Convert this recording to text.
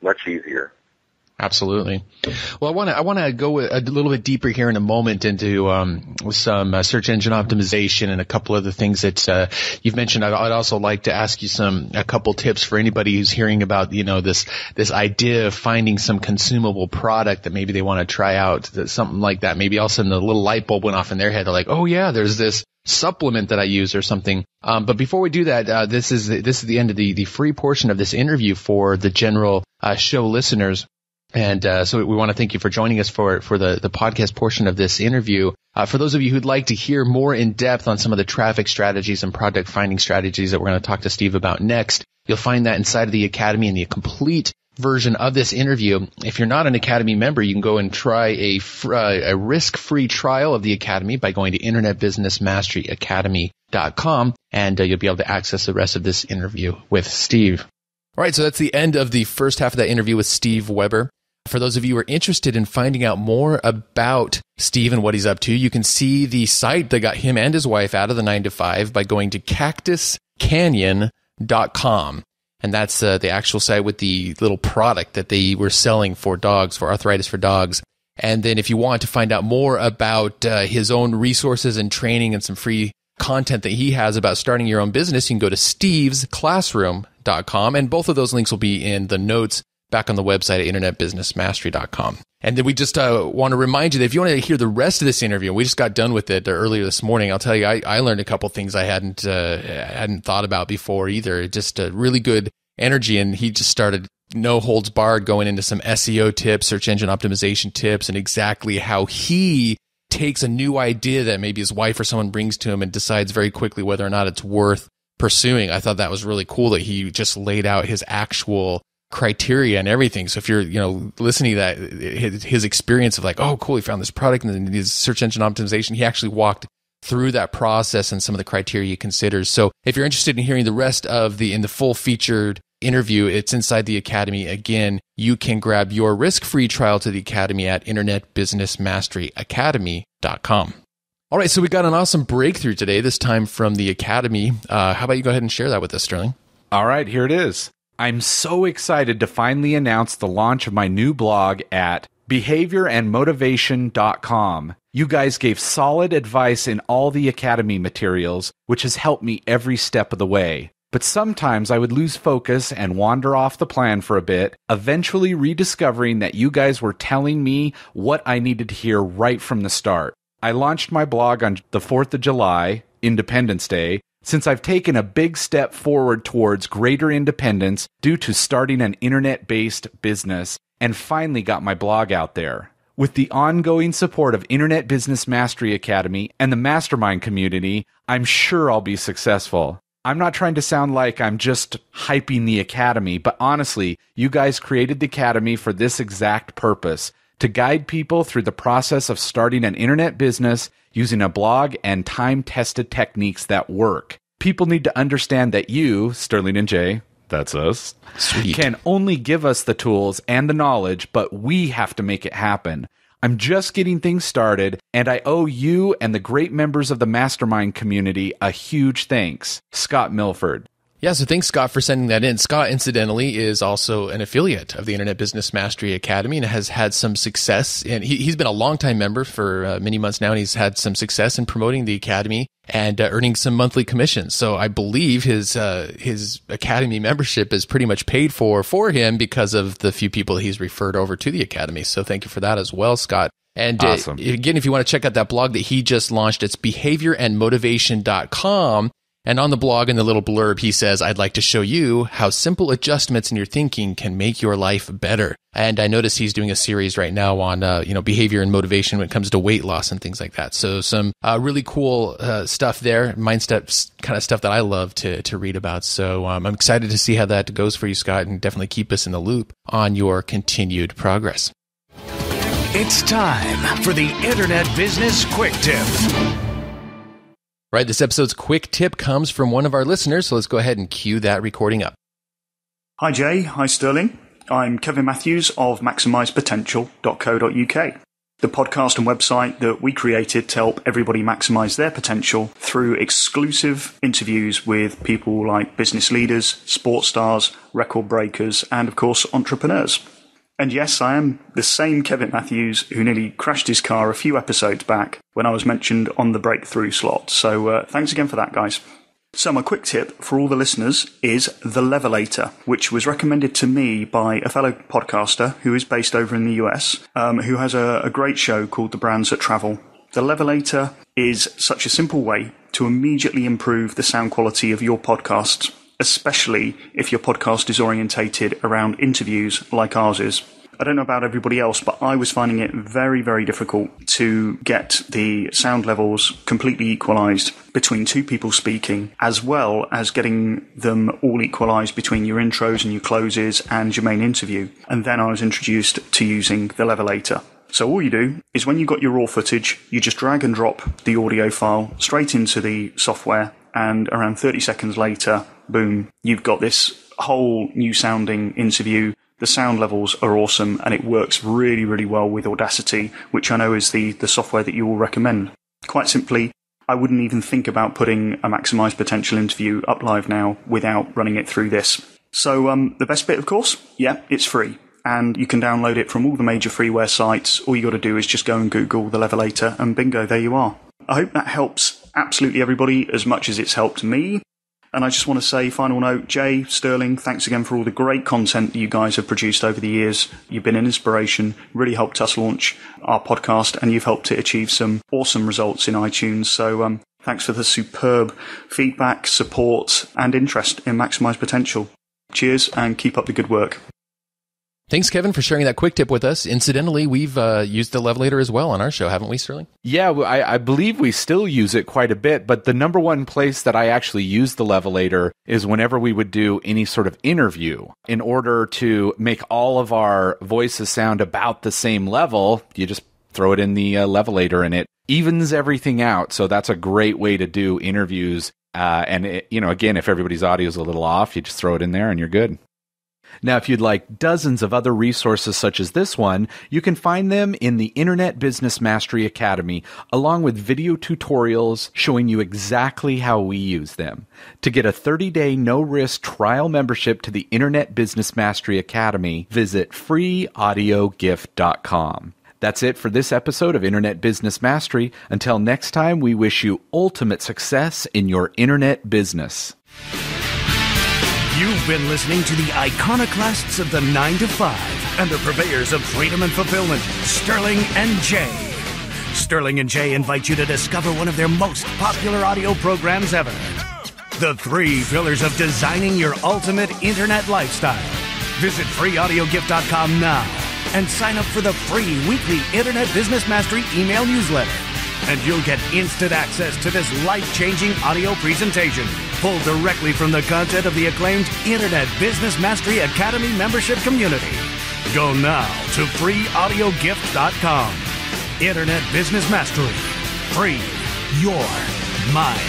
much easier. Absolutely. Well, I want to go a little bit deeper here in a moment into some search engine optimization and a couple other things that you've mentioned. I'd also like to ask you a couple tips for anybody who's hearing about this idea of finding some consumable product that maybe they want to try out, something like that. Maybe all of a sudden a little light bulb went off in their head. They're like, oh yeah, there's this supplement that I use or something. But before we do that, this is the end of the free portion of this interview for the general show listeners. And so we want to thank you for joining us for the podcast portion of this interview. For those of you who'd like to hear more in depth on some of the traffic strategies and product finding strategies that we're going to talk to Steve about next, you'll find that inside of the Academy in the complete version of this interview. If you're not an Academy member, you can go and try a risk-free trial of the Academy by going to internetbusinessmasteryacademy.com, and you'll be able to access the rest of this interview with Steve. All right, so that's the end of the first half of that interview with Steve Weber. For those of you who are interested in finding out more about Steve and what he's up to, you can see the site that got him and his wife out of the 9-to-5 by going to cactuscanyon.com. And that's the actual site with the little product that they were selling for dogs, for arthritis for dogs. And then if you want to find out more about his own resources and training and some free content that he has about starting your own business, you can go to stevesclassroom.com. And both of those links will be in the notes back on the website at internetbusinessmastery.com. And then we just want to remind you that if you want to hear the rest of this interview, we just got done with it earlier this morning. I'll tell you, I learned a couple things I hadn't thought about before either. Just a really good energy, and he just started no holds barred going into some SEO tips, search engine optimization tips, and exactly how he takes a new idea that maybe his wife or someone brings to him and decides very quickly whether or not it's worth pursuing. I thought that was really cool that he just laid out his actual criteria and everything. So if you're, listening to that, his experience of like, oh, cool, he found this product and then his search engine optimization, he actually walked through that process and some of the criteria he considers. So if you're interested in hearing the rest of in the full featured interview, it's inside the Academy. Again, you can grab your risk-free trial to the Academy at internetbusinessmasteryacademy.com. All right, so we got an awesome breakthrough today, this time from the Academy. How about you go ahead and share that with us, Sterling? All right, here it is. I'm so excited to finally announce the launch of my new blog at behaviorandmotivation.com. You guys gave solid advice in all the Academy materials, which has helped me every step of the way. But sometimes I would lose focus and wander off the plan for a bit, eventually rediscovering that you guys were telling me what I needed to hear right from the start. I launched my blog on the 4th of July, Independence Day, since I've taken a big step forward towards greater independence due to starting an internet-based business and finally got my blog out there. With the ongoing support of Internet Business Mastery Academy and the mastermind community, I'm sure I'll be successful. I'm not trying to sound like I'm just hyping the Academy, but honestly, you guys created the Academy for this exact purpose, to guide people through the process of starting an internet business using a blog and time-tested techniques that work. People need to understand that you, Sterling and Jay, that's us, Sweet. Can only give us the tools and the knowledge, but we have to make it happen. I'm just getting things started, and I owe you and the great members of the mastermind community a huge thanks. Scott Milford. Yeah, so thanks, Scott, for sending that in. Scott, incidentally, is also an affiliate of the Internet Business Mastery Academy and has had some success. And he's been a longtime member for many months now, and he's had some success in promoting the Academy and earning some monthly commissions. So I believe his Academy membership is pretty much paid for him because of the few people he's referred over to the Academy. So thank you for that as well, Scott. And awesome. Again, if you want to check out that blog that he just launched, it's behaviorandmotivation.com. And on the blog, in the little blurb, he says, I'd like to show you how simple adjustments in your thinking can make your life better. And I notice he's doing a series right now on, behavior and motivation when it comes to weight loss and things like that. So some really cool stuff there, mind steps, kind of stuff that I love to read about. So I'm excited to see how that goes for you, Scott, and definitely keep us in the loop on your continued progress. It's time for the Internet Business Quick Tip. Right, this episode's quick tip comes from one of our listeners, so let's go ahead and cue that recording up. Hi Jay, hi Sterling. I'm Kevin Matthews of MaximizePotential.co.uk. the podcast and website that we created to help everybody maximize their potential through exclusive interviews with people like business leaders, sports stars, record breakers, and of course, entrepreneurs. And yes, I am the same Kevin Matthews who nearly crashed his car a few episodes back when I was mentioned on the breakthrough slot. So thanks again for that, guys. So my quick tip for all the listeners is The Levelator, which was recommended to me by a fellow podcaster who is based over in the US, who has a great show called The Brands That Travel. The Levelator is such a simple way to immediately improve the sound quality of your podcasts, especially if your podcast is orientated around interviews like ours is. I don't know about everybody else, but I was finding it very, very difficult to get the sound levels completely equalized between two people speaking, as well as getting them all equalized between your intros and your closes and your main interview. And then I was introduced to using the Levelator. So all you do is when you've got your raw footage, you just drag and drop the audio file straight into the software, and around 30 seconds later, boom, you've got this whole new sounding interview. The sound levels are awesome, and it works really, really well with Audacity, which I know is the software that you will recommend. Quite simply, I wouldn't even think about putting a Maximize Potential interview up live now without running it through this. So the best bit, of course, yeah, it's free. And you can download it from all the major freeware sites. All you got to do is just go and Google The Levelator, and bingo, there you are. I hope that helps absolutely everybody as much as it's helped me. And I just want to say, final note, Jay, Sterling, thanks again for all the great content that you guys have produced over the years. You've been an inspiration, really helped us launch our podcast, and you've helped it achieve some awesome results in iTunes. So thanks for the superb feedback, support, and interest in Maximize Potential. Cheers, and keep up the good work. Thanks, Kevin, for sharing that quick tip with us. Incidentally, we've used the Levelator as well on our show, haven't we, Sterling? Yeah, I believe we still use it quite a bit, but the number one place that I actually use the Levelator is whenever we would do any sort of interview. In order to make all of our voices sound about the same level, you just throw it in the Levelator, and it evens everything out. So that's a great way to do interviews. And, again, if everybody's audio is a little off, you just throw it in there and you're good. Now, if you'd like dozens of other resources such as this one, you can find them in the Internet Business Mastery Academy, along with video tutorials showing you exactly how we use them. To get a 30-day no-risk trial membership to the Internet Business Mastery Academy, visit freeaudiogift.com. That's it for this episode of Internet Business Mastery. Until next time, we wish you ultimate success in your internet business. You've been listening to the iconoclasts of the 9 to 5 and the purveyors of freedom and fulfillment, Sterling and Jay. Sterling and Jay invite you to discover one of their most popular audio programs ever. The 3 Pillars of Designing Your Ultimate Internet Lifestyle. Visit freeaudiogift.com now and sign up for the free weekly Internet Business Mastery email newsletter. And you'll get instant access to this life-changing audio presentation, pulled directly from the content of the acclaimed Internet Business Mastery Academy membership community. Go now to freeaudiogift.com. Internet Business Mastery. Free your mind.